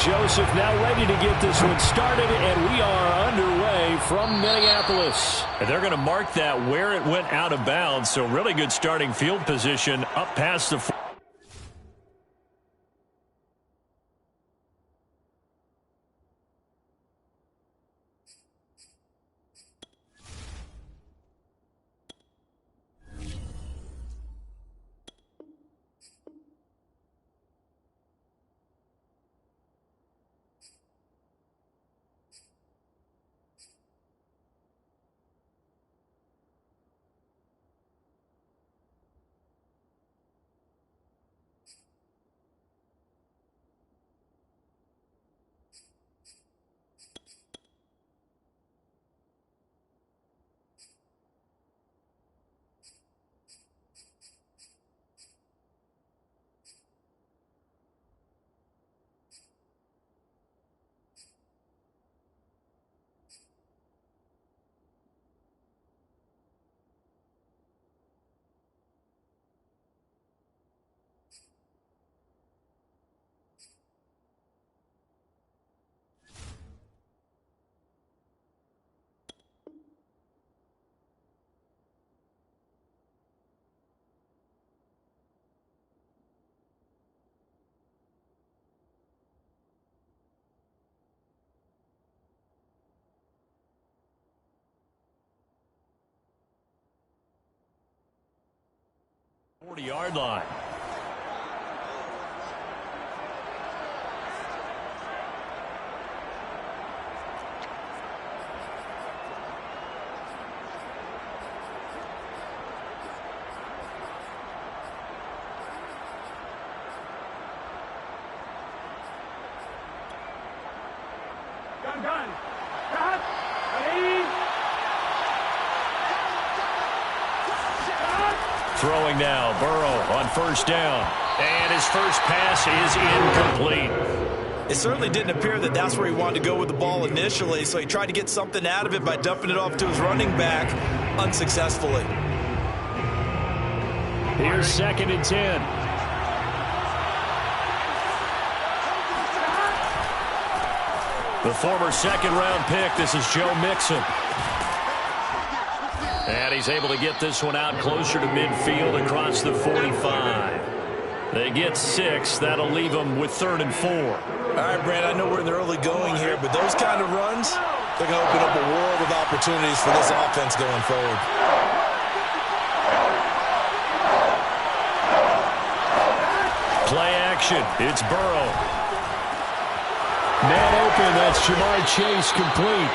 Joseph now ready to get this one started, and we are underway from Minneapolis. And they're going to mark that where it went out of bounds, so really good starting field position up past the 40-yard line. Gun. Cut. Ready. Throwing now, Burrow on first down. And his first pass is incomplete. It certainly didn't appear that that's where he wanted to go with the ball initially, so he tried to get something out of it by dumping it off to his running back unsuccessfully. Here's 2nd and 10. The former second-round pick, this is Joe Mixon. And he's able to get this one out closer to midfield across the 45. They get 6. That'll leave them with 3rd and 4. All right, Brad, I know we're in the early going here, but those kind of runs, they're going to open up a world of opportunities for this offense going forward. Play action. It's Burrow. Man open, that's Jamar Chase complete.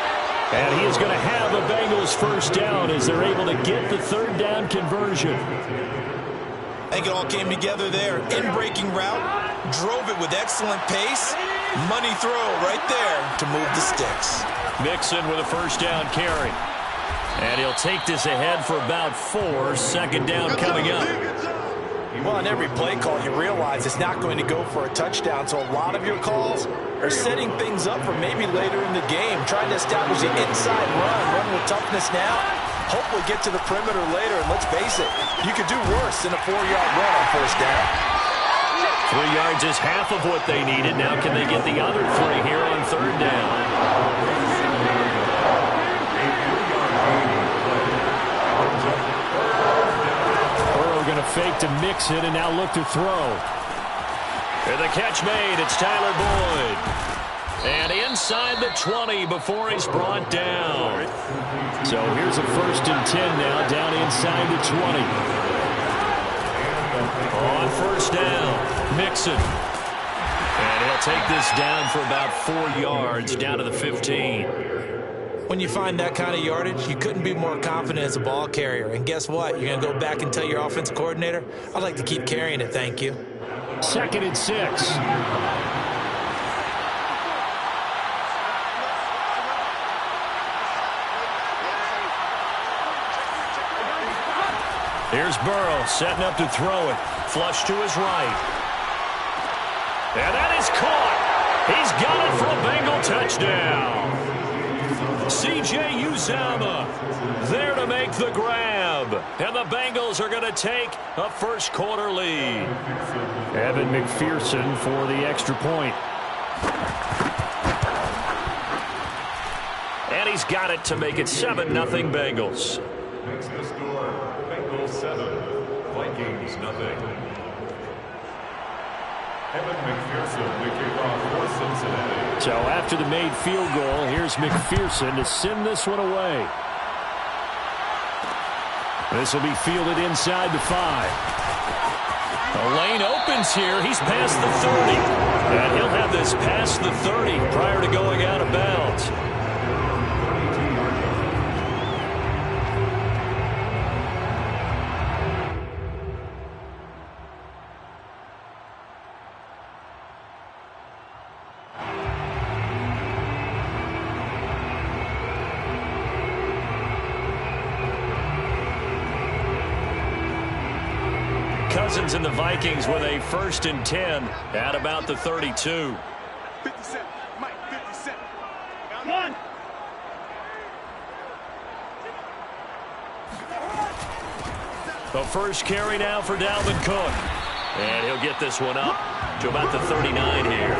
And he is going to have a Bengals first down as they're able to get the 3rd down conversion. I think it all came together there. In-breaking route, drove it with excellent pace. Money throw right there to move the sticks. Mixon with a first down carry. And he'll take this ahead for about 4. 2nd down coming up. Well, on every play call, you realize it's not going to go for a touchdown, so a lot of your calls are setting things up for maybe later in the game, trying to establish the inside run with toughness now, hopefully get to the perimeter later, and let's face it, you could do worse than a 4-yard run on first down. 3 yards is half of what they needed. Now can they get the other 3 here on 3rd down? Going to fake to Mixon and now look to throw. And the catch made. It's Tyler Boyd. And inside the 20 before he's brought down. So here's a 1st and 10 now, down inside the 20. On first down, Mixon. And he'll take this down for about 4 yards, down to the 15. When you find that kind of yardage, you couldn't be more confident as a ball carrier. And guess what? You're going to go back and tell your offensive coordinator, I'd like to keep carrying it, thank you. 2nd and 6. Here's Burrow setting up to throw it. Flush to his right. And that is caught. He's got it for a Bengal touchdown. C.J. Uzomah there to make the grab. And the Bengals are going to take a first quarter lead. Evan McPherson for the extra point. And he's got it to make it 7-0 Bengals. Makes the score Bengals 7, Vikings nothing. Evan McPherson, the kickoff for Cincinnati. So after the made field goal, here's McPherson to send this one away. This will be fielded inside the 5. The lane opens here. He's past the 30. And he'll have this past the 30 prior to going out of bounds. Cousins and the Vikings with a 1st and 10 at about the 32. 57. Mike, 57. Down 1. The first carry now for Dalvin Cook. And he'll get this one up to about the 39 here.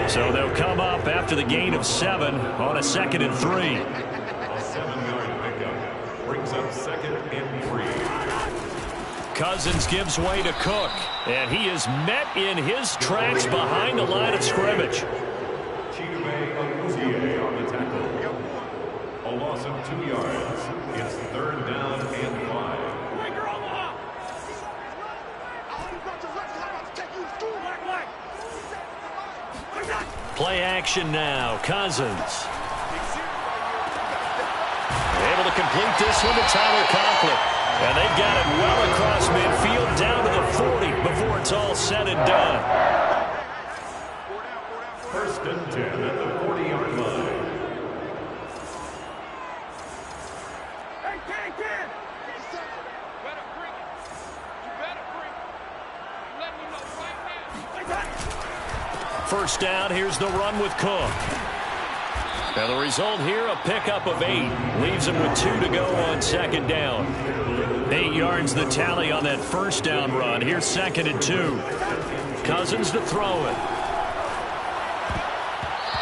So they'll come up after the gain of 7 on a 2nd and 3. 7-yard pickup brings up 2nd and 3. Cousins gives way to Cook, and he is met in his tracks behind the line of scrimmage. Chidobe Awuzie on the tackle. A loss of 2 yards. It's 3rd down and 5. Play action now. Cousins. Able to complete this one to Tyler Conklin. And they've got it well across midfield down to the 40 before it's all said and done. 1st and 10 at the 40-yard line. Hey, Ken! Better bring it. You better bring it. Let me know right now. 1st down, here's the run with Cook. And the result here, a pickup of 8. Leaves him with 2 to go on 2nd down. 8 yards the tally on that 1st down run. Here's 2nd and 2. Cousins to throw it.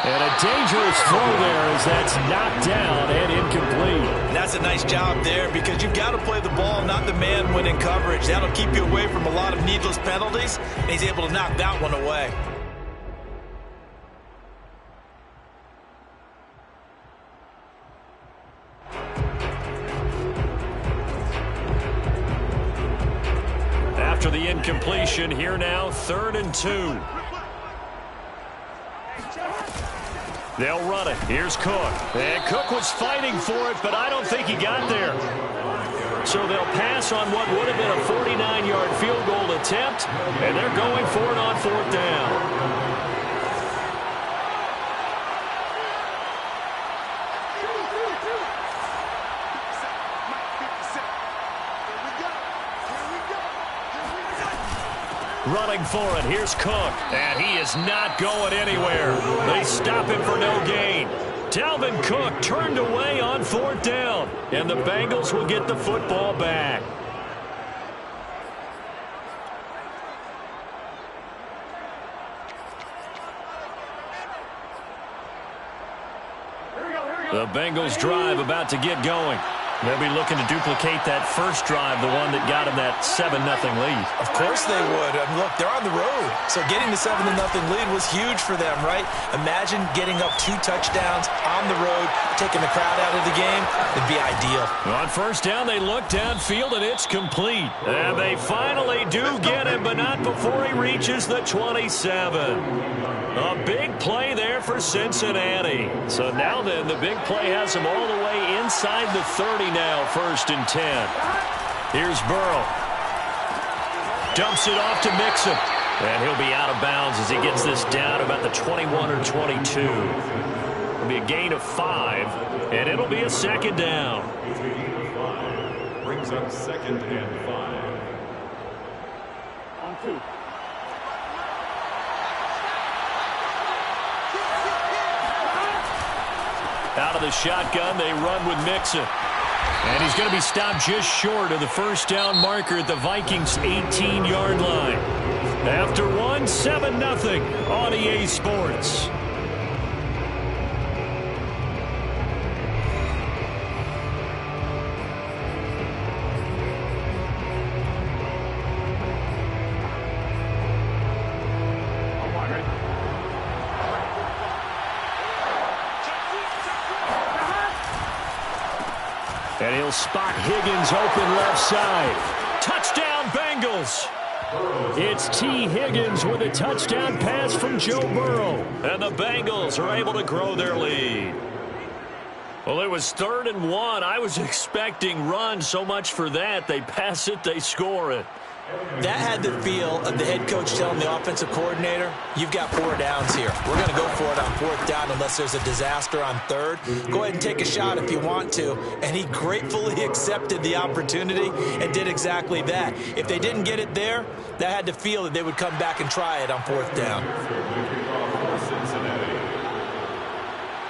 And a dangerous throw there as that's knocked down and incomplete. And that's a nice job there because you've got to play the ball, not the man when in coverage. That'll keep you away from a lot of needless penalties, and he's able to knock that one away. After the incompletion, here now, 3rd and 2. They'll run it. Here's Cook. And Cook was fighting for it, but I don't think he got there. So they'll pass on what would have been a 49-yard field goal attempt, and they're going for it on 4th down. Running for it. Here's Cook. And he is not going anywhere. They stop him for no gain. Dalvin Cook turned away on 4th down. And the Bengals will get the football back. The Bengals drive about to get going. They'll be looking to duplicate that first drive, the one that got them that 7-0 lead. Of course they would. Look, they're on the road. So getting the 7-0 lead was huge for them, right? Imagine getting up 2 touchdowns on the road, taking the crowd out of the game. It'd be ideal. On 1st down, they look downfield, and it's complete. And they finally do get him, but not before he reaches the 27. A big play there for Cincinnati. So now then, the big play has him all the way inside the 30 now, 1st and 10. Here's Burrow. Dumps it off to Mixon. And he'll be out of bounds as he gets this down about the 21 or 22. It'll be a gain of 5, and it'll be a 2nd down. Brings up 2nd and 5. On 2. Out of the shotgun, they run with Mixon. And he's going to be stopped just short of the 1st down marker at the Vikings' 18-yard line. After one, 7-0 on EA Sports. And he'll spot Higgins open left side. Touchdown, Bengals. It's T. Higgins with a touchdown pass from Joe Burrow. And the Bengals are able to grow their lead. Well, it was 3rd and 1. I was expecting run, so much for that. They pass it, they score it. That had the feel of the head coach telling the offensive coordinator, you've got 4 downs here. We're going to go for it on 4th down unless there's a disaster on 3rd. Go ahead and take a shot if you want to. And he gratefully accepted the opportunity and did exactly that. If they didn't get it there, that had the feel that they would come back and try it on 4th down.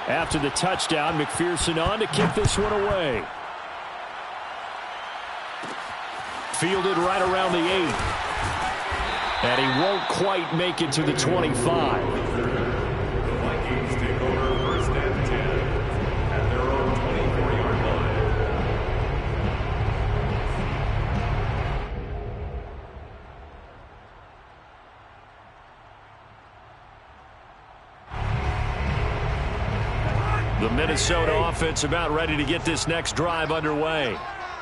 After the touchdown, McPherson on to kick this one away. Fielded right around the 8. And he won't quite make it to the 25. The Vikings take over 1st and 10 at their own 24-yard line. The Minnesota offense about ready to get this next drive underway.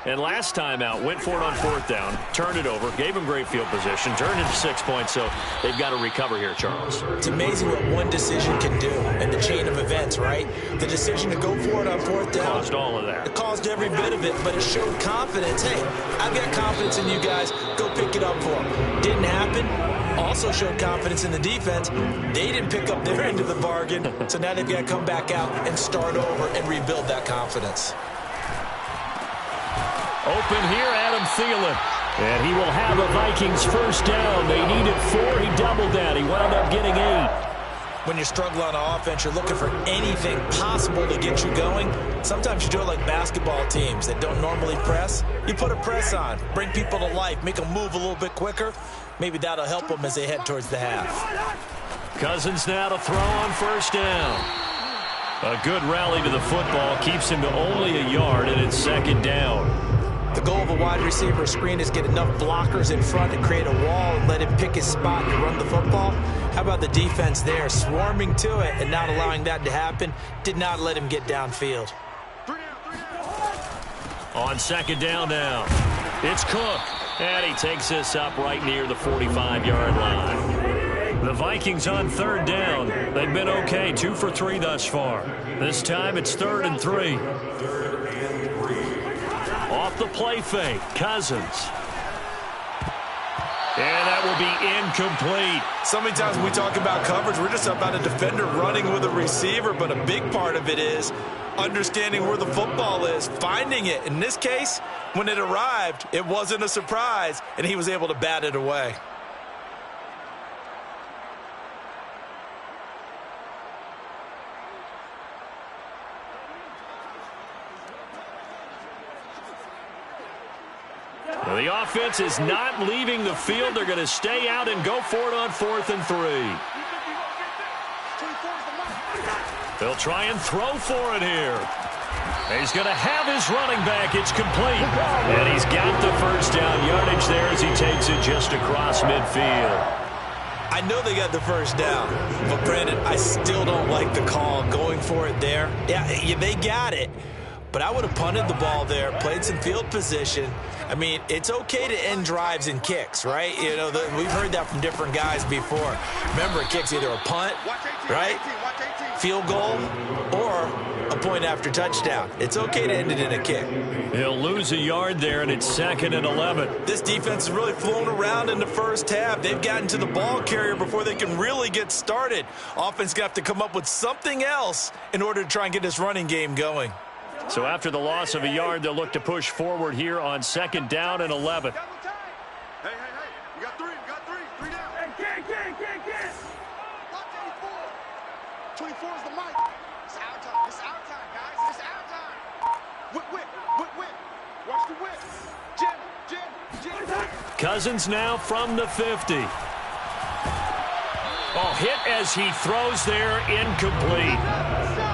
And last time out, went for it on 4th down, turned it over, gave him great field position, turned into 6 points, so they've got to recover here, Charles. It's amazing what one decision can do in the chain of events, right? The decision to go for it on 4th down. Caused all of that. It caused every bit of it, but it showed confidence. Hey, I've got confidence in you guys. Go pick it up for them. Didn't happen. Also showed confidence in the defense. They didn't pick up their end of the bargain, so now they've got to come back out and start over and rebuild that confidence. Open here, Adam Thielen. And he will have a Vikings 1st down. They needed 4. He doubled that. He wound up getting 8. When you're struggling on offense, you're looking for anything possible to get you going. Sometimes you do it like basketball teams that don't normally press. You put a press on, bring people to life, make them move a little bit quicker. Maybe that'll help them as they head towards the half. Cousins now to throw on 1st down. A good rally to the football keeps him to only a yard, and it's 2nd down. The goal of a wide receiver screen is get enough blockers in front to create a wall and let him pick his spot and run the football. How about the defense there, swarming to it and not allowing that to happen? Did not let him get downfield. On 2nd down now, it's Cook. And he takes this up right near the 45-yard line. The Vikings on 3rd down. They've been okay, 2 for 3 thus far. This time it's 3rd and 3. Off the play fake, Cousins. And that will be incomplete. So many times when we talk about coverage, we're just about a defender running with a receiver, but a big part of it is understanding where the football is, finding it. In this case, when it arrived, it wasn't a surprise, and he was able to bat it away. The offense is not leaving the field. They're going to stay out and go for it on 4th and 3. They'll try and throw for it here. He's going to have his running back. It's complete. And he's got the 1st down yardage there as he takes it just across midfield. I know they got the 1st down, but Brandon, I still don't like the call going for it there. Yeah, they got it. But I would have punted the ball there, played some field position. I mean, it's okay to end drives and kicks, right? You know, we've heard that from different guys before. Remember, a kick's either a punt, right, field goal, or a point after touchdown. It's okay to end it in a kick. He'll lose a yard there, and it's 2nd and 11. This defense has really flown around in the 1st half. They've gotten to the ball carrier before they can really get started. Offense got to come up with something else in order to try and get this running game going. So after the loss of a yard, they'll look to push forward here on 2nd down and 11. Hey, you got 3, 3 down. Hey, get. Watch 84. 24 is the mic. It's our time, guys. It's our time. Whip. Watch the whip. Jim. Cousins now from the 50. Oh, hit as he throws there, incomplete.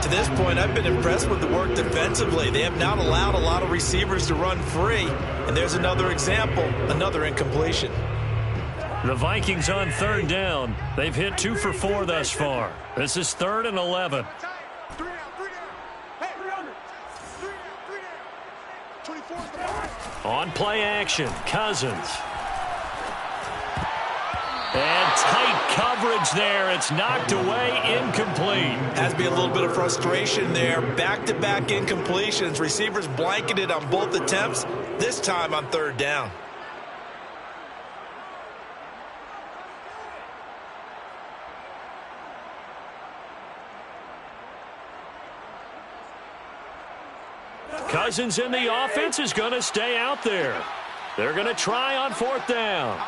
To this point, I've been impressed with the work defensively. They have not allowed a lot of receivers to run free. And there's another example, another incompletion. The Vikings on third down. They've hit 2 for 4 thus far. This is 3rd and 11. On play action, Cousins. And tight coverage there. It's knocked away, incomplete. Has to be a little bit of frustration there. Back-to-back incompletions. Receivers blanketed on both attempts, this time on third down. Cousins in the offense is going to stay out there. They're going to try on 4th down.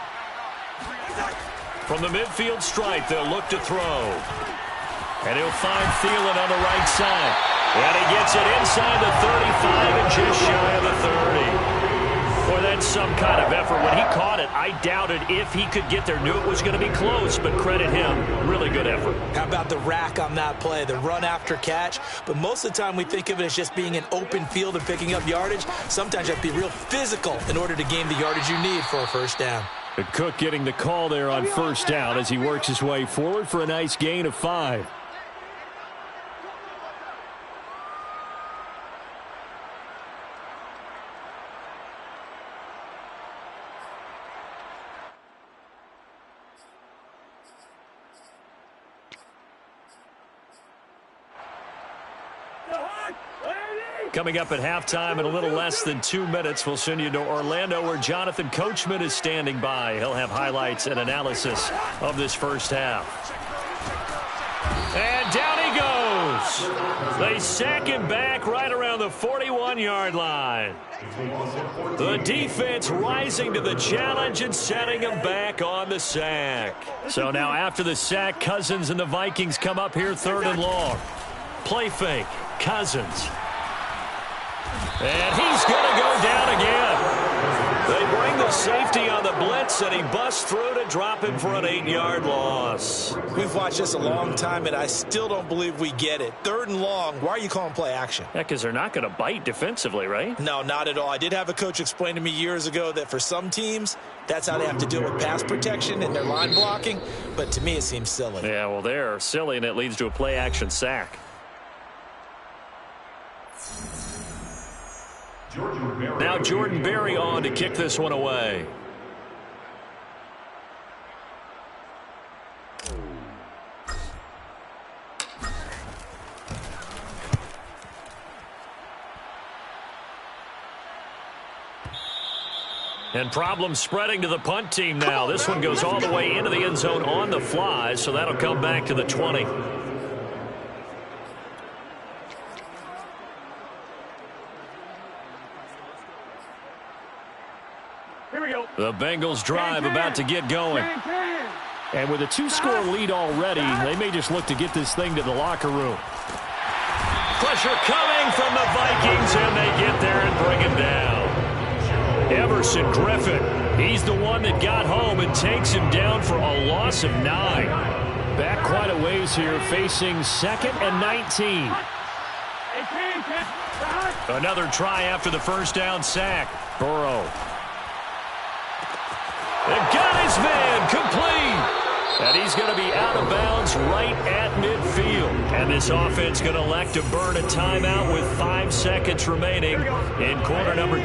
From the midfield stripe, they'll look to throw. And he'll find Thielen on the right side. And he gets it inside the 35 and just shy of the 30. Boy, that's some kind of effort. When he caught it, I doubted if he could get there. Knew it was going to be close, but credit him. Really good effort. How about the rack on that play, the run after catch? But most of the time we think of it as just being an open field and picking up yardage. Sometimes you have to be real physical in order to gain the yardage you need for a first down. But Cook getting the call there on 1st down as he works his way forward for a nice gain of 5. Coming up at halftime in a little less than 2 minutes, we'll send you to Orlando where Jonathan Coachman is standing by. He'll have highlights and analysis of this first half. And down he goes. They sack him back right around the 41-yard line. The defense rising to the challenge and setting him back on the sack. So now after the sack, Cousins and the Vikings come up here 3rd and long. Play fake. Cousins. And he's going to go down again. They bring the safety on the blitz, and he busts through to drop him for an 8-yard loss. We've watched this a long time, and I still don't believe we get it. 3rd and long, why are you calling play action? Yeah, because they're not going to bite defensively, right? No, not at all. I did have a coach explain to me years ago that for some teams, that's how they have to deal with pass protection and their line blocking. But to me, it seems silly. Yeah, well, they're silly, and it leads to a play action sack. Now Jordan Berry on to kick this one away. And problems spreading to the punt team now. This one goes all the way into the end zone on the fly, so that'll come back to the 20. The Bengals drive about to get going. And with a 2-score lead already, they may just look to get this thing to the locker room. Pressure coming from the Vikings, and they get there and bring him down. Everson Griffin, he's the one that got home and takes him down for a loss of 9. Back quite a ways here, facing 2nd and 19. Another try after the first down sack. Burrow. They've got his man complete. And he's going to be out of bounds right at midfield. And this offense going to elect to burn a timeout with 5 seconds remaining in quarter number 2.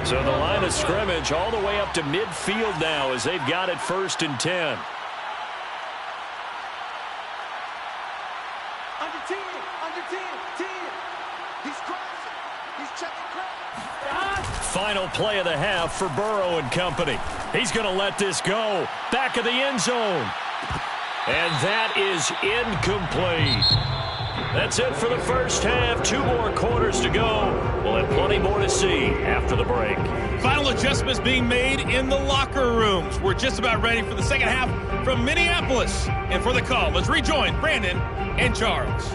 So the line of scrimmage all the way up to midfield now as they've got it 1st and 10. Under 10, under 10, 10. He's crossing. He's checking cross. Final play of the half for Burrow and company. He's going to let this go. Back of the end zone. And that is incomplete. That's it for the first half. 2 more quarters to go. We'll have plenty more to see after the break. Final adjustments being made in the locker rooms. We're just about ready for the second half from Minneapolis. And for the call, let's rejoin Brandon and Charles.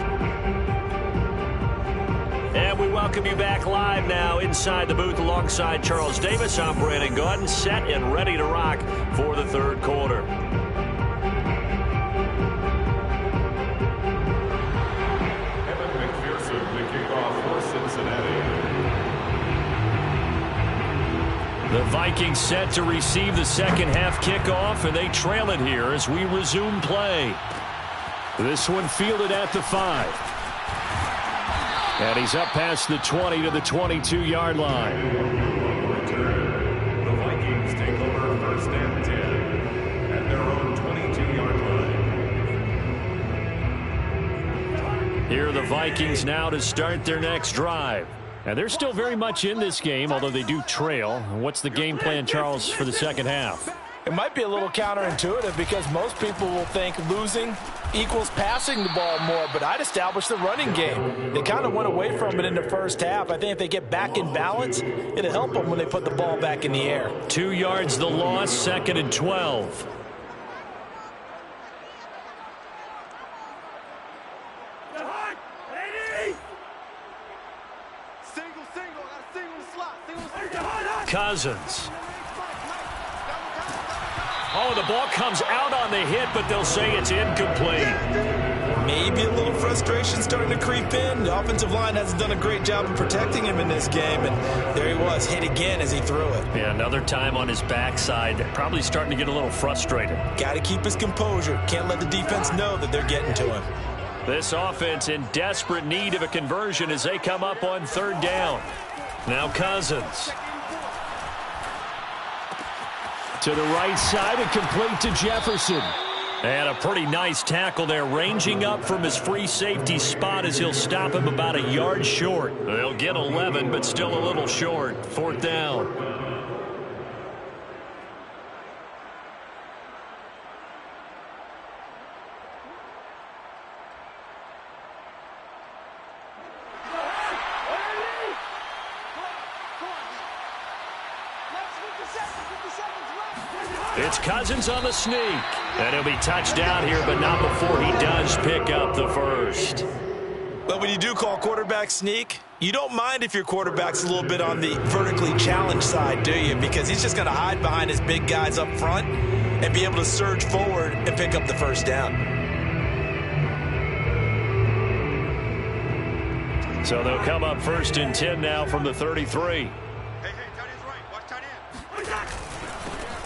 And we welcome you back live now inside the booth alongside Charles Davis. I'm Brandon Gaudin, set and ready to rock for the third quarter. Vikings set to receive the second half kickoff, and they trail it here as we resume play. This one fielded at the 5. And he's up past the 20 to the 22-yard line. The Vikings take over first and 10 at their own 22-yard line. Here are the Vikings now to start their next drive. And they're still very much in this game, although they do trail. What's the game plan, Charles, for the second half? It might be a little counterintuitive because most people will think losing equals passing the ball more, but I'd establish the running game. They kind of went away from it in the first half. I think if they get back in balance, it'll help them when they put the ball back in the air. 2 yards the loss, 2nd and 12. Cousins. Oh, the ball comes out on the hit, but they'll say it's incomplete. Maybe a little frustration starting to creep in. The offensive line hasn't done a great job of protecting him in this game, and there he was, hit again as he threw it. Yeah, another time on his backside, probably starting to get a little frustrated. Got to keep his composure. Can't let the defense know that they're getting to him. This offense in desperate need of a conversion as they come up on 3rd down. Now Cousins. To the right side and complete to Jefferson. And a pretty nice tackle there, ranging up from his free safety spot as he'll stop him about a yard short. They'll get 11, but still a little short. 4th down. It's Cousins on the sneak. And he'll be touched down here, but not before he does pick up the first. But when you do call quarterback sneak, you don't mind if your quarterback's a little bit on the vertically challenged side, do you? Because he's just going to hide behind his big guys up front and be able to surge forward and pick up the first down. So they'll come up 1st and 10 now from the 33.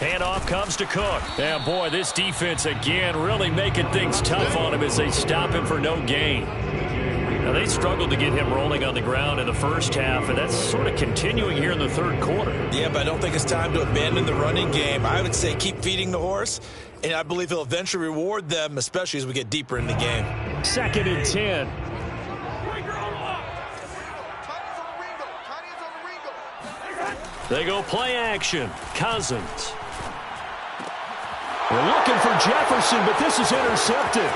Handoff comes to Cook. Yeah, boy, this defense again really making things tough on him as they stop him for no gain. Now, they struggled to get him rolling on the ground in the first half, and that's sort of continuing here in the 3rd quarter. Yeah, but I don't think it's time to abandon the running game. I would say keep feeding the horse, and I believe he'll eventually reward them, especially as we get deeper in the game. 2nd and 10. They go play action. Cousins. We're looking for Jefferson, but this is intercepted.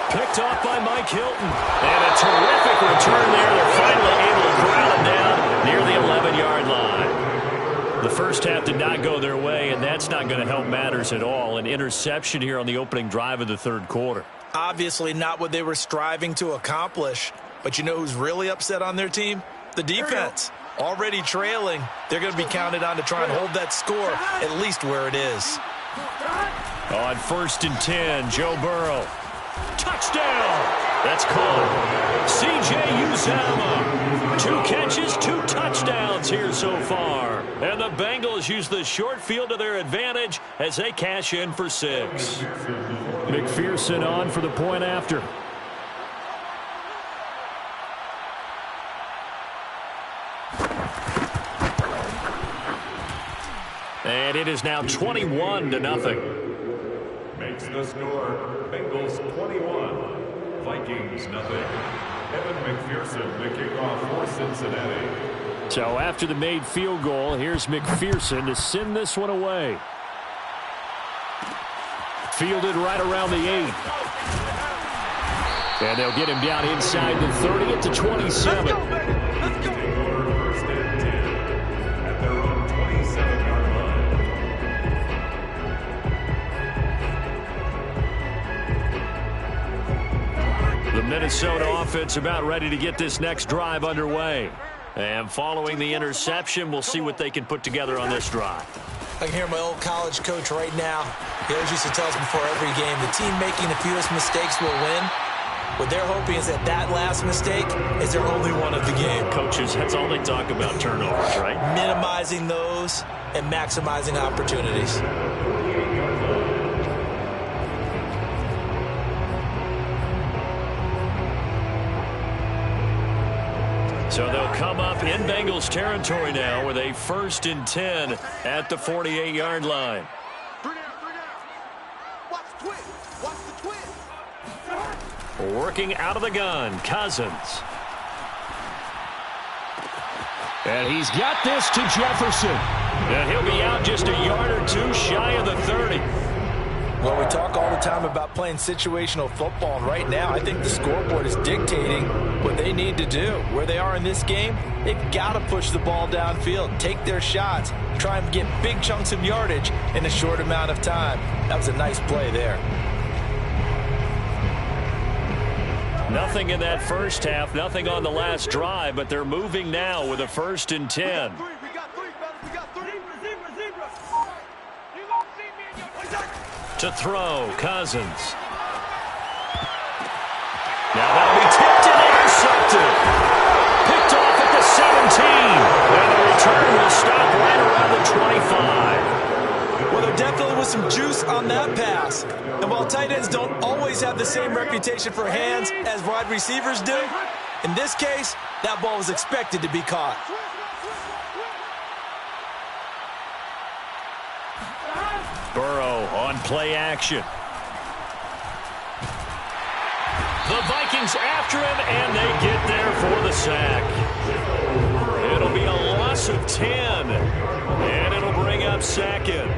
Picked off by Mike Hilton. And a terrific return there. They're finally able to corral him down near the 11-yard line. The first half did not go their way, and that's not going to help matters at all. An interception here on the opening drive of the 3rd quarter. Obviously not what they were striving to accomplish. But you know who's really upset on their team? The defense. Already trailing. They're going to be counted on to try and hold that score at least where it is. On 1st and 10, Joe Burrow. Touchdown! That's called. C.J. Uzomah. 2 catches, 2 touchdowns here so far. And the Bengals use the short field to their advantage as they cash in for 6. McPherson on for the point after. And it is now 21-0. Makes the score Bengals 21, Vikings nothing. Evan McPherson, the kickoff for Cincinnati. So after the made field goal, here's McPherson to send this one away. Fielded right around the 8. And they'll get him down inside the 30 at the 27. Take over 1st and 10 at their own 27-yard line. The Minnesota offense about ready to get this next drive underway. And following the interception, we'll see what they can put together on this drive. I can hear my old college coach right now. He always used to tell us before every game, the team making the fewest mistakes will win. What they're hoping is that that last mistake is their only one of the game. Coaches, that's all they talk about, turnovers, right? Minimizing those and maximizing opportunities. So they'll come up in Bengals territory now with a 1st and 10 at the 48-yard line. 3 down, 3 down. Watch the twist. Watch the twist. Working out of the gun, Cousins. And he's got this to Jefferson. And he'll be out just a yard or two shy of the 30. Well, we talk all the time about playing situational football, and right now I think the scoreboard is dictating what they need to do. Where they are in this game, they've got to push the ball downfield, take their shots, try and get big chunks of yardage in a short amount of time. That was a nice play there. Nothing in that first half, nothing on the last drive, but they're moving now with a 1st and 10. We got 3, fellas. We got 3. Zebra. You gonna see me in your... To throw, Cousins. Now that'll be tipped and intercepted. Picked off at the 17. And the return will stop right around the 25. Well, there definitely was some juice on that pass. And while tight ends don't always have the same reputation for hands as wide receivers do, in this case, that ball was expected to be caught. Burrow on play action. The Vikings after him, and they get there for the sack. It'll be a loss of 10, and it'll bring up 2nd.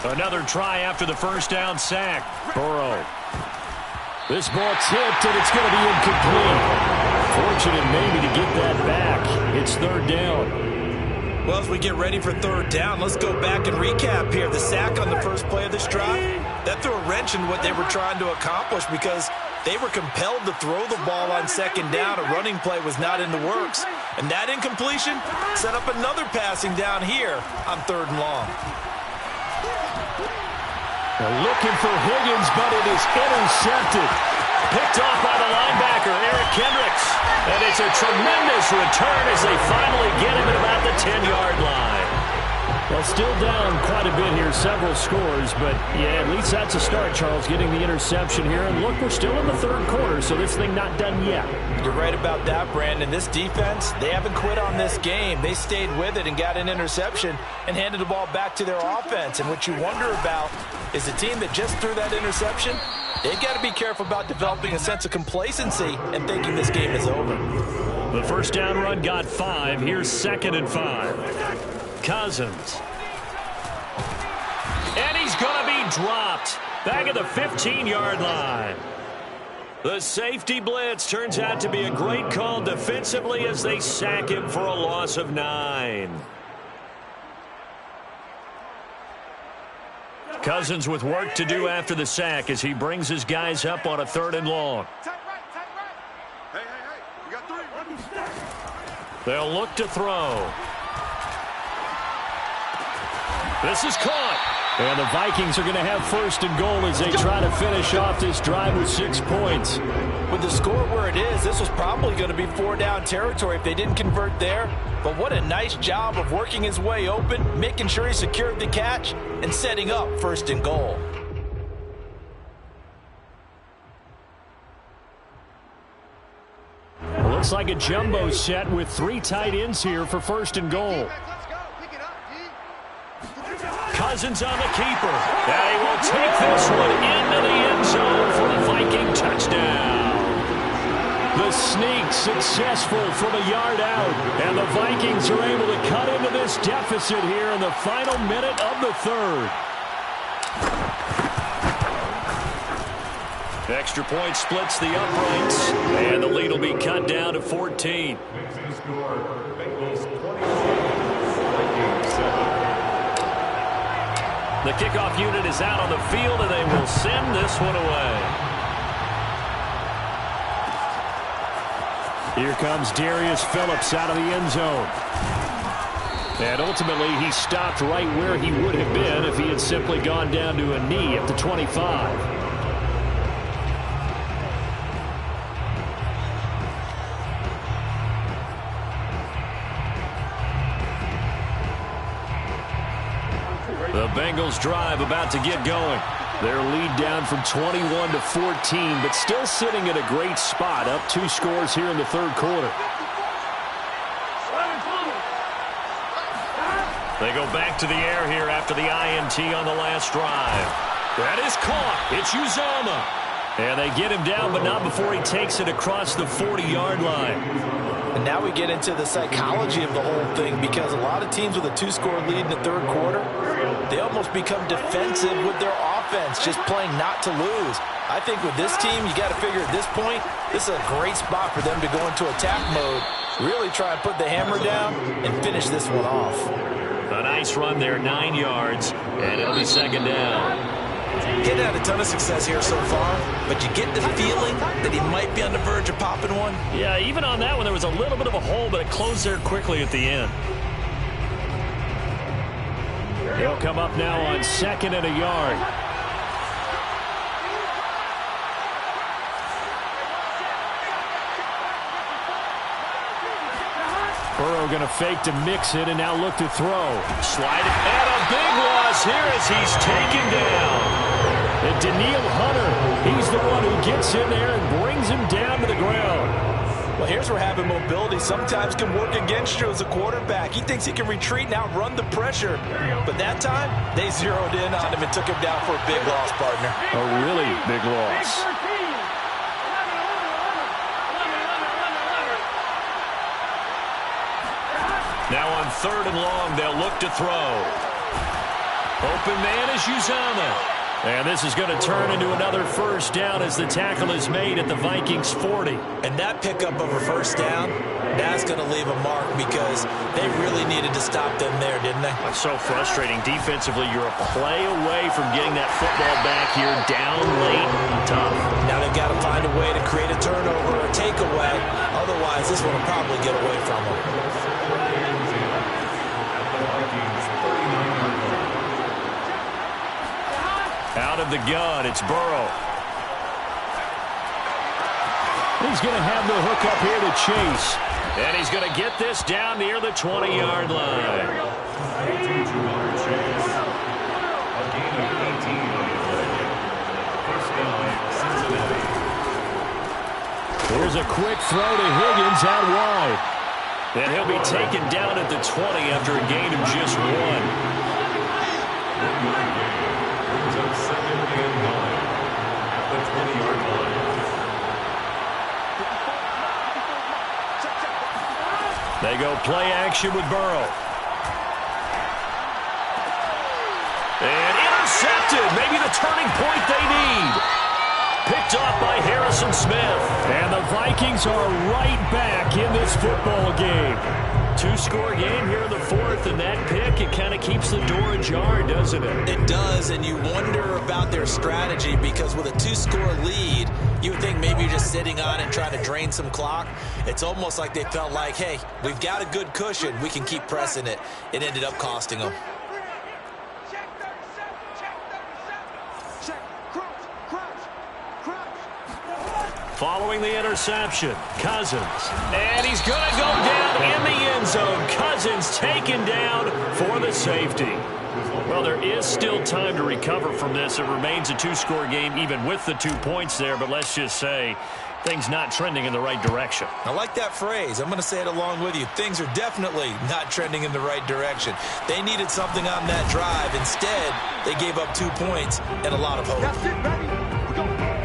Another try after the first down sack. Burrow. This ball tipped, and it's going to be incomplete. Fortunate maybe to get that back. It's 3rd down. Well, as we get ready for 3rd down, let's go back and recap here. The sack on the first play of this drive, that threw a wrench in what they were trying to accomplish because they were compelled to throw the ball on 2nd down. A running play was not in the works. And that incompletion set up another passing down here on 3rd and long. They're looking for Higgins, but it is intercepted. Picked off by the linebacker, Eric Kendricks. And it's a tremendous return as they finally get him at about the 10-yard line. Well, still down quite a bit here, several scores, but yeah, at least that's a start, Charles, getting the interception here. And look, we're still in the 3rd quarter, so this thing not done yet. You're right about that, Brandon. This defense, they haven't quit on this game. They stayed with it and got an interception and handed the ball back to their offense. And what you wonder about is the team that just threw that interception, they've got to be careful about developing a sense of complacency and thinking this game is over. The first down run got 5. Here's 2nd and 5. Cousins. And he's going to be dropped back at the 15-yard line. The safety blitz turns out to be a great call defensively as they sack him for a loss of 9. Cousins with work to do after the sack as he brings his guys up on a 3rd and long. Tight right. Hey. You got 3. They'll look to throw. This is caught. And the Vikings are going to have 1st and goal as they try to finish off this drive with 6 points. With the score where it is, this was probably going to be 4-down territory if they didn't convert there. But what a nice job of working his way open, making sure he secured the catch, and setting up 1st and goal. Looks like a jumbo set with 3 tight ends here for 1st and goal. Cousins on the keeper. And he will take this one into the end zone for the Viking touchdown. The sneak successful from a yard out. And the Vikings are able to cut into this deficit here in the final minute of the 3rd. Extra point splits the uprights. And the lead will be cut down to 14. The kickoff unit is out on the field, and they will send this one away. Here comes Darius Phillips out of the end zone. And ultimately, he stopped right where he would have been if he had simply gone down to a knee at the 25. The Bengals drive about to get going. Their lead down from 21 to 14, but still sitting at a great spot, up 2 scores here in the third quarter. They go back to the air here after the INT on the last drive. That is caught. It's Uzomah. And they get him down, but not before he takes it across the 40-yard line. And now we get into the psychology of the whole thing, because a lot of teams with a 2-score lead in the third quarter, they almost become defensive with their offense, just playing not to lose. I think with this team, you got to figure at this point, this is a great spot for them to go into attack mode, really try and put the hammer down and finish this one off. A nice run there, 9 yards, and it'll be second down. Getting had a ton of success here so far, but you get the feeling that he might be on the verge of popping one. Yeah, even on that one, there was a little bit of a hole, but it closed there quickly at the end. He'll come up now on 2nd and a yard. Burrow going to fake to mix it and now look to throw. Slide it, and a big loss here as he's taken down. And Danielle Hunter, he's the one who gets in there and brings him down to the ground. Well, here's where having mobility sometimes can work against you as a quarterback. He thinks he can retreat and outrun the pressure. But that time, they zeroed in on him and took him down for a big loss, partner. A really big loss. Now on 3rd and long, they'll look to throw. Open man is Uzomah. And this is going to turn into another first down as the tackle is made at the Vikings 40. And that pickup of a first down, that's going to leave a mark because they really needed to stop them there, didn't they? That's so frustrating. Defensively, you're a play away from getting that football back here down late. Tough. Now they've got to find a way to create a turnover or a takeaway. Otherwise, this one will probably get away from them. Out of the gun, it's Burrow. He's going to have the hook up here to Chase. And he's going to get this down near the 20-yard line. Here's a quick throw to Higgins out wide. And he'll be taken down at the 20 after a gain of just 1. They go play action with Burrow. And intercepted. Maybe the turning point they need. Picked off by Harrison Smith. And the Vikings are right back in this football game. 2-score game here in the 4th, and that pick, it kind of keeps the door ajar, doesn't it? It does, and you wonder about their strategy because with a 2-score lead, you would think maybe you're just sitting on and trying to drain some clock. It's almost like they felt like, hey, we've got a good cushion. We can keep pressing it. It ended up costing them. Following the interception, Cousins. And he's going to go down in the end zone. Cousins taken down for the safety. Well, there is still time to recover from this. It remains a 2-score game even with the 2 points there, but let's just say things not trending in the right direction. I like that phrase. I'm going to say it along with you. Things are definitely not trending in the right direction. They needed something on that drive. Instead, they gave up 2 points and a lot of hope. That's it, baby. We go.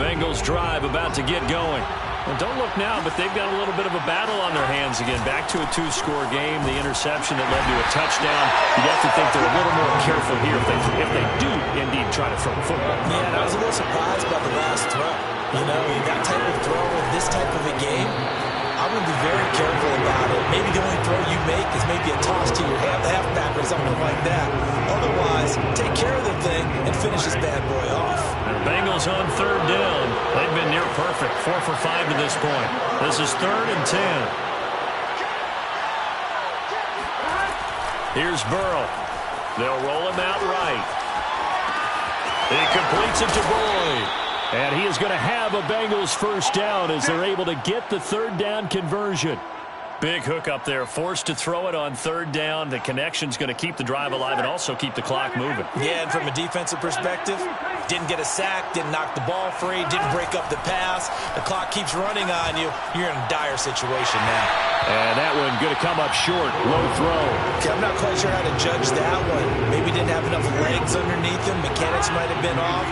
Bengals drive about to get going. Well, don't look now, but they've got a little bit of a battle on their hands again. Back to a 2-score game. The interception that led to a touchdown. You'd have to think they're a little more careful here if they do indeed try to throw the football. Yeah, I was a little surprised by the last throw. You know, that type of throw in this type of a game, I'm going to be very careful about it. Maybe the only throw you make is maybe a toss to your halfback or something like that. Otherwise, take care of the thing and finish this bad boy off. The Bengals on third down. They've been near perfect, 4 for 5 to this point. This is 3rd and 10. Here's Burrow. They'll roll him out right. He completes it to Boyd. And he is going to have a Bengals first down as they're able to get the third down conversion. Big hook up there, forced to throw it on third down. The connection's going to keep the drive alive and also keep the clock moving. Yeah, and from a defensive perspective, didn't get a sack, didn't knock the ball free, didn't break up the pass. The clock keeps running on you. You're in a dire situation now. And that one going to come up short. Low throw. Okay, I'm not quite sure how to judge that one. Maybe didn't have enough legs underneath him. Mechanics might have been off.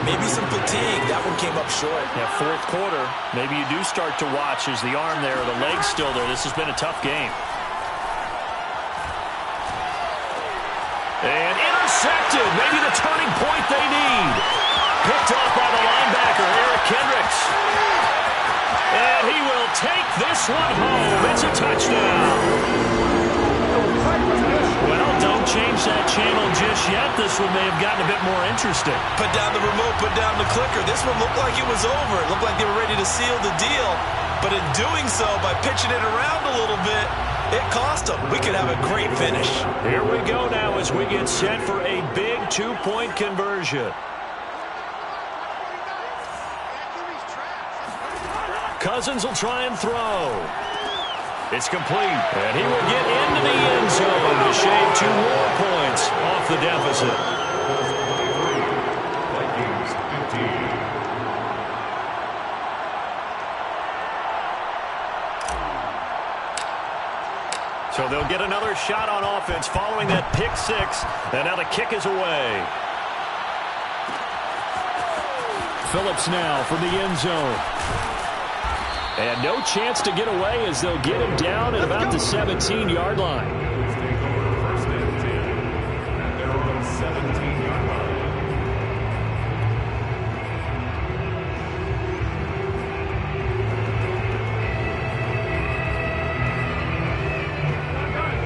Maybe some fatigue. That one came up short. Yeah, fourth quarter, maybe you do start to watch as the arm there, the leg's still there. This has been a tough game. And intercepted. Maybe the turning point they need. Picked off by the linebacker, Eric Kendricks. And he will take this one home. It's a touchdown. Well, don't change that channel just yet. This one may have gotten a bit more interesting. Put down the remote, put down the clicker. This one looked like it was over. It looked like they were ready to seal the deal. But in doing so, by pitching it around a little bit, it cost them. We could have a great finish. Here we go now as we get set for a big two-point conversion. Cousins will try and throw. It's complete, and he will get into the end zone to shave 2 more points off the deficit. Vikings 15. So they'll get another shot on offense following that pick 6, and now the kick is away. Phillips now from the end zone. And no chance to get away as they'll get him down at about the 17-yard line. Take over first and 10 at their own 17-yard line.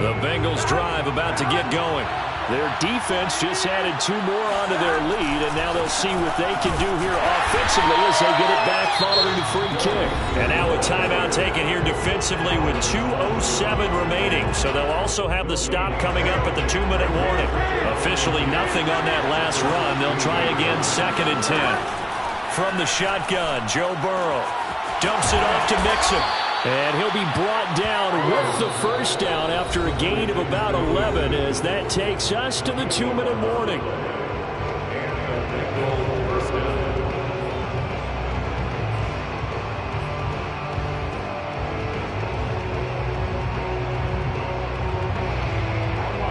The Bengals drive about to get going. Their defense just added 2 more onto their lead, and now they'll see what they can do here offensively as they get it back following the free kick. And now a timeout taken here defensively with 2:07 remaining. So they'll also have the stop coming up at the 2-minute warning. Officially nothing on that last run. They'll try again 2nd and 10. From the shotgun, Joe Burrow dumps it off to Mixon. And he'll be brought down with the first down after a gain of about 11 as that takes us to the 2-minute warning.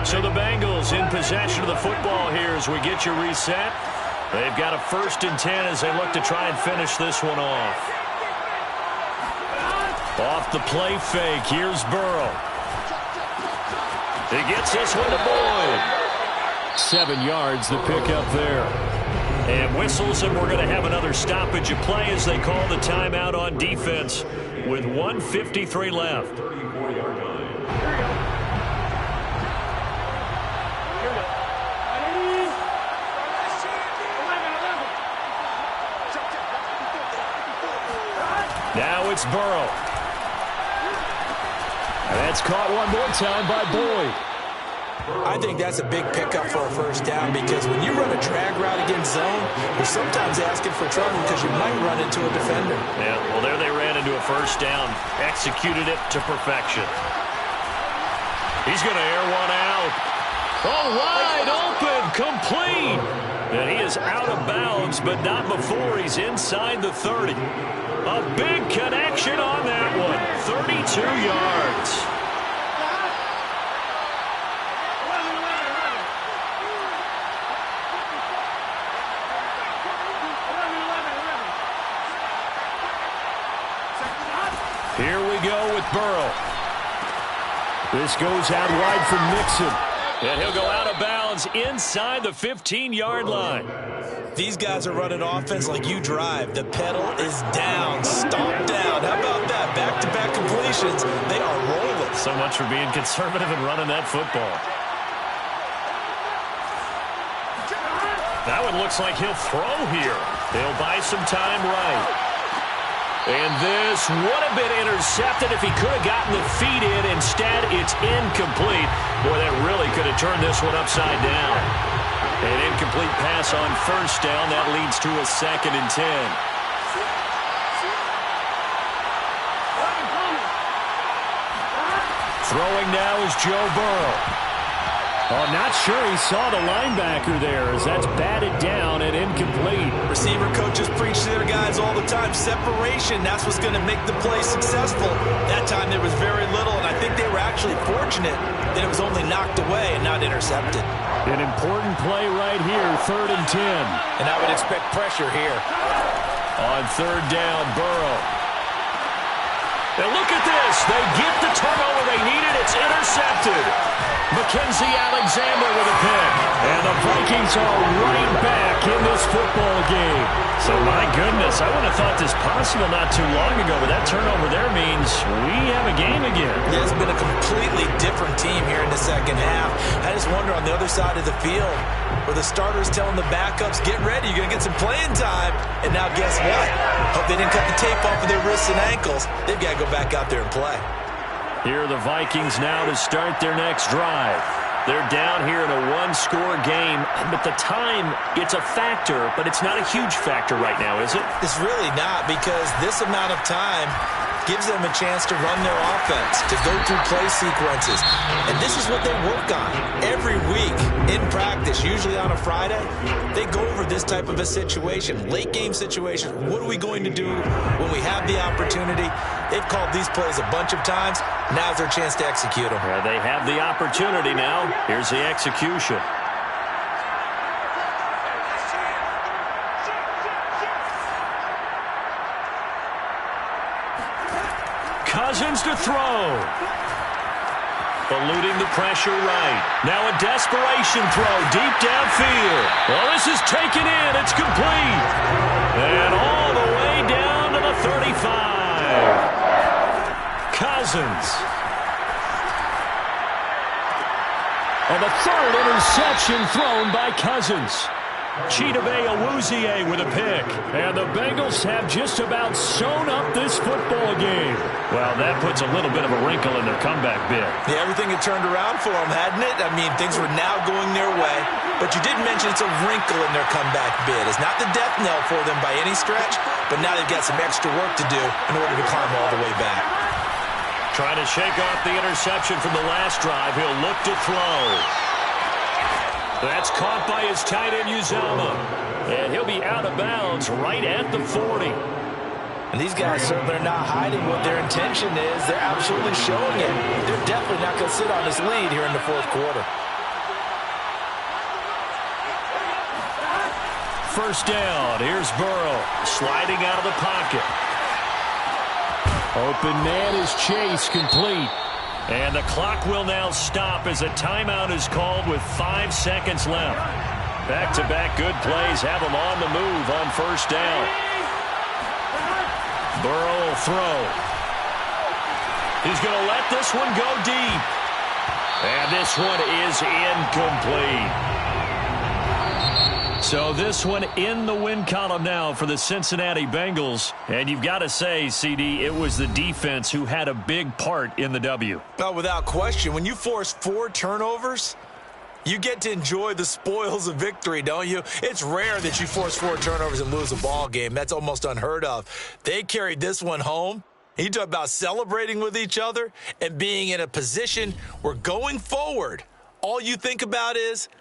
So the Bengals in possession of the football here as we get you reset. They've got a 1st and 10 as they look to try and finish this one off. Off the play fake, here's Burrow. He gets this one to Boyd. 7 yards, the pickup there. And whistles, and we're going to have another stoppage of play as they call the timeout on defense with 1:53 left. 34-yard line. Now it's Burrow. And that's caught one more time by Boyd. I think that's a big pickup for a first down because when you run a drag route against zone, you're sometimes asking for trouble because you might run into a defender. Yeah, well, there they ran into a first down. Executed it to perfection. He's going to air one out. Oh, wide open, complete. And he is out of bounds, but not before he's inside the 30. A big connection on that one. 32 yards. Here we go with Burrow. This goes out wide for Mixon. And he'll go out of bounds inside the 15-yard line. These guys are running offense like you drive. The pedal is down, stomped down. How about that? Back-to-back completions. They are rolling. So much for being conservative and running that football. That one looks like he'll throw here. They'll buy some time right. And this would have been intercepted if he could have gotten the feet in. Instead, it's incomplete. Boy, that really could have turned this one upside down. An incomplete pass on first down. That leads to a 2nd and 10. Throwing now is Joe Burrow. Oh, not sure he saw the linebacker there as that's batted down and incomplete. Receiver coaches preach to their guys all the time. Separation, that's what's going to make the play successful. That time there was very little, and I think they were actually fortunate that it was only knocked away and not intercepted. An important play right here, 3rd and 10. And I would expect pressure here. On 3rd down, Burrow. Now look at this. They get the turnover they needed. It's intercepted. Mackenzie Alexander with a pick. And the Vikings are right back in this football game. So, my goodness, I wouldn't have thought this possible not too long ago, but that turnover there means we have a game again. Yeah, it's been a completely different team here in the second half. I just wonder on the other side of the field where the starters telling the backups, get ready, you're going to get some playing time. And now guess what? Hope they didn't cut the tape off of their wrists and ankles. They've got to go back out there and play. Here are the Vikings now to start their next drive. They're down here in a one-score game, but the time, it's a factor, but it's not a huge factor right now, is it? It's really not, because this amount of time gives them a chance to run their offense, to go through play sequences. And this is what they work on every week in practice, usually on a Friday. They go over this type of a situation, late-game situation. What are we going to do when we have the opportunity? They've called these plays a bunch of times. Now's their chance to execute them. Yeah, they have the opportunity now. Here's the execution. Cousins to throw. Eluding the pressure right. Now a desperation throw deep downfield. Well, this is taken in. It's complete. And all the way down to the 35. Cousins. And the 3rd interception thrown by Cousins. Chidobe Awuzie with a pick. And the Bengals have just about sewn up this football game. Well, that puts a little bit of a wrinkle in their comeback bid. Yeah, everything had turned around for them, hadn't it? I mean, things were now going their way. But you did mention it's a wrinkle in their comeback bid. It's not the death knell for them by any stretch, but now they've got some extra work to do in order to climb all the way back. Trying to shake off the interception from the last drive. He'll look to throw. That's caught by his tight end, Uzomah. And he'll be out of bounds right at the 40. And these guys certainly are not hiding what their intention is. They're absolutely showing it. They're definitely not going to sit on this lead here in the 4th quarter. First down. Here's Burrow sliding out of the pocket. Open man is Chase, complete. And the clock will now stop as a timeout is called with 5 seconds left. Back-to-back good plays have them on the move on first down. Burrow will throw. He's going to let this one go deep. And this one is incomplete. So this one in the win column now for the Cincinnati Bengals. And you've got to say, CD, it was the defense who had a big part in the W. Oh, without question. When you force 4 turnovers, you get to enjoy the spoils of victory, don't you? It's rare that you force 4 turnovers and lose a ball game. That's almost unheard of. They carried this one home. You talk about celebrating with each other and being in a position where going forward, all you think about is